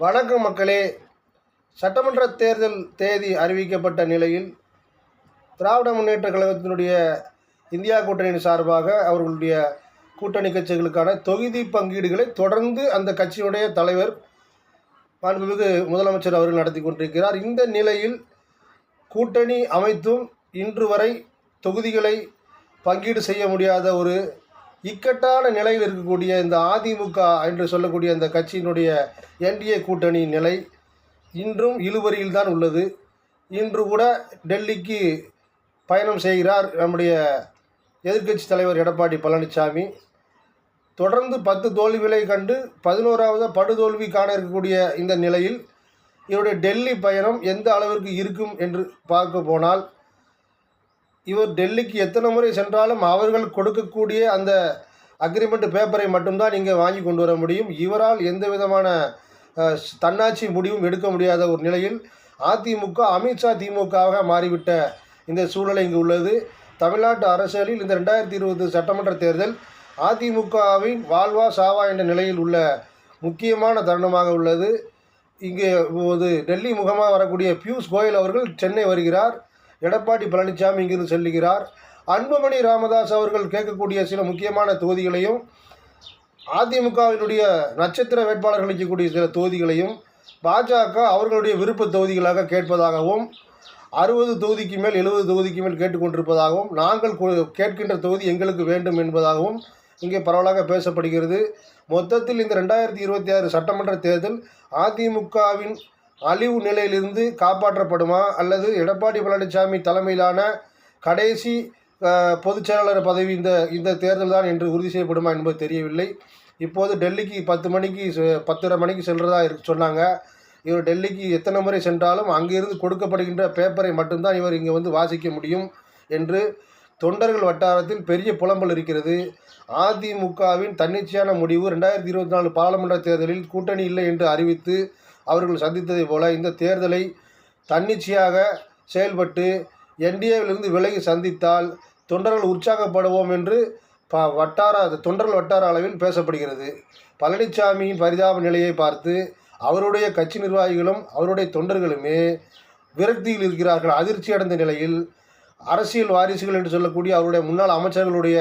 வணக்கம் மக்களே. சட்டமன்ற தேர்தல் தேதி அறிவிக்கப்பட்ட நிலையில் திராவிட முன்னேற்ற கழகத்தினுடைய இந்தியா கூட்டணியின் சார்பாக அவர்களுடைய கூட்டணி கட்சிகளுக்கான தொகுதி பங்கீடுகளை தொடர்ந்து அந்த கட்சியினுடைய தலைவர் மாண்புமிகு முதலமைச்சர் அவர்கள் நடத்தி கொண்டிருக்கிறார். இந்த நிலையில் கூட்டணி அமைத்தும் இன்று வரை தொகுதிகளை பங்கீடு செய்ய முடியாத ஒரு இக்கட்டான நிலையில் இருக்கக்கூடிய இந்த அதிமுக என்று சொல்லக்கூடிய அந்த கட்சியினுடைய என்டிஏ கூட்டணி நிலை இன்றும் இழுபறியில் தான் உள்ளது. இன்று கூட டெல்லிக்கு பயணம் செய்கிறார் நம்முடைய எதிர்க்கட்சி தலைவர் எடப்பாடி பழனிசாமி. தொடர்ந்து 10 தோல்விகளை கண்டு 11வது படுதோல்வி காண இருக்கக்கூடிய இந்த நிலையில் இவருடைய டெல்லி பயணம் எந்த அளவிற்கு இருக்கும் என்று பார்க்க போனால், இவர் டெல்லிக்கு எத்தனை முறை சென்றாலும் அவர்கள் கொடுக்கக்கூடிய அந்த அக்ரிமெண்ட் பேப்பரை மட்டும்தான் இங்கே வாங்கி கொண்டு வர முடியும். இவரால் எந்த விதமான தன்னாட்சி முடிவும் எடுக்க முடியாத ஒரு நிலையில் அதிமுக அமித்ஷா திமுகவாக மாறிவிட்ட இந்த சூழ்நிலை இங்கு உள்ளது. தமிழ்நாட்டு அரசியலில் இந்த 2020 சட்டமன்ற தேர்தல் அதிமுகவின் வாழ்வா சாவா என்ற நிலையில் உள்ள முக்கியமான தருணமாக உள்ளது. இங்கே டெல்லி முகமாக வரக்கூடிய பியூஷ் கோயல் அவர்கள் சென்னை வருகிறார். எடப்பாடி பழனிசாமி இங்கிருந்து செல்லுகிறார். அன்புமணி ராமதாஸ் அவர்கள் கேட்கக்கூடிய சில முக்கியமான தொகுதிகளையும், அதிமுகவினுடைய நட்சத்திர வேட்பாளர்கள் இருக்கக்கூடிய சில தொகுதிகளையும் பாஜக அவர்களுடைய விருப்ப தொகுதிகளாக கேட்பதாகவும், 60 தொகுதிக்கு மேல் 70 தொகுதிக்கு மேல் கேட்டுக்கொண்டிருப்பதாகவும், நாங்கள் கேட்கின்ற தொகுதி எங்களுக்கு வேண்டும் என்பதாகவும் இங்கே பரவலாக பேசப்படுகிறது. மொத்தத்தில் இந்த 2026 சட்டமன்ற தேர்தல் அதிமுகவின் அழிவு நிலையிலிருந்து காப்பாற்றப்படுமா, அல்லது எடப்பாடி பழனிசாமி தலைமையிலான கடைசி பொதுச் செயலாளர் பதவி இந்த தேர்தல் தான் என்று உறுதி செய்யப்படுமா என்பது தெரியவில்லை. இப்போது டெல்லிக்கு 10:30 மணிக்கு செல்றதா சொன்னாங்க. இவர் டெல்லிக்கு எத்தனை முறை சென்றாலும் அங்கிருந்து கொடுக்கப்படுகின்ற பேப்பரை மட்டும்தான் இவர் இங்கே வந்து வாசிக்க முடியும் என்று தொண்டர்கள் வட்டாரத்தில் பெரிய புலம்பல் இருக்கிறது. அதிமுகவின் தன்னிச்சையான முடிவு 2024 பாராளுமன்ற தேர்தலில் கூட்டணி இல்லை என்று அறிவித்து அவர்கள் சந்தித்ததை போல இந்த தேர்தலை தன்னிச்சையாக செயல்பட்டு என்டிஏவிலிருந்து விலகி சந்தித்தால் தொண்டர்கள் உற்சாகப்படுவோம் என்று தொண்டர்கள் வட்டார அளவில் பேசப்படுகிறது. பழனிசாமியின் பரிதாப நிலையை பார்த்து அவருடைய கட்சி நிர்வாகிகளும் அவருடைய தொண்டர்களுமே விரக்தியில் இருக்கிறார்கள். அதிர்ச்சி அடைந்த நிலையில் அரசியல் வாரிசுகள் என்று சொல்லக்கூடிய அவருடைய முன்னாள் அமைச்சர்களுடைய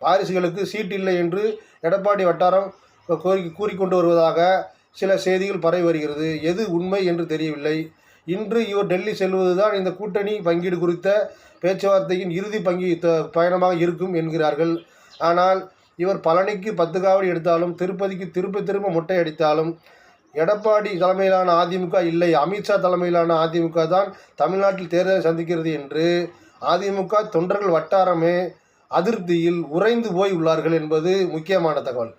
வாரிசுகளுக்கு சீட் இல்லை என்று எடப்பாடி வட்டாரம் கூறிக்கொண்டு வருவதாக சில செய்திகள் பரவி வருகிறது. எது உண்மை என்று தெரியவில்லை. இன்று இவர் டெல்லி செல்வதுதான் இந்த கூட்டணி பங்கீடு குறித்த பேச்சுவார்த்தையின் இறுதி பயணமாக இருக்கும் என்கிறார்கள். ஆனால் இவர் பழனிக்கு 10 காவடி எடுத்தாலும், திருப்பதிக்கு திரும்ப மொட்டை அடித்தாலும் எடப்பாடி தலைமையிலான அதிமுக இல்லை, அமித்ஷா தலைமையிலான அதிமுக தான் தமிழ்நாட்டில் தேர்தலை சந்திக்கிறது என்று அதிமுக தொண்டர்கள் வட்டாரமே அதிருப்தியில் உறைந்து போய் உள்ளார்கள் என்பது முக்கியமான தகவல்.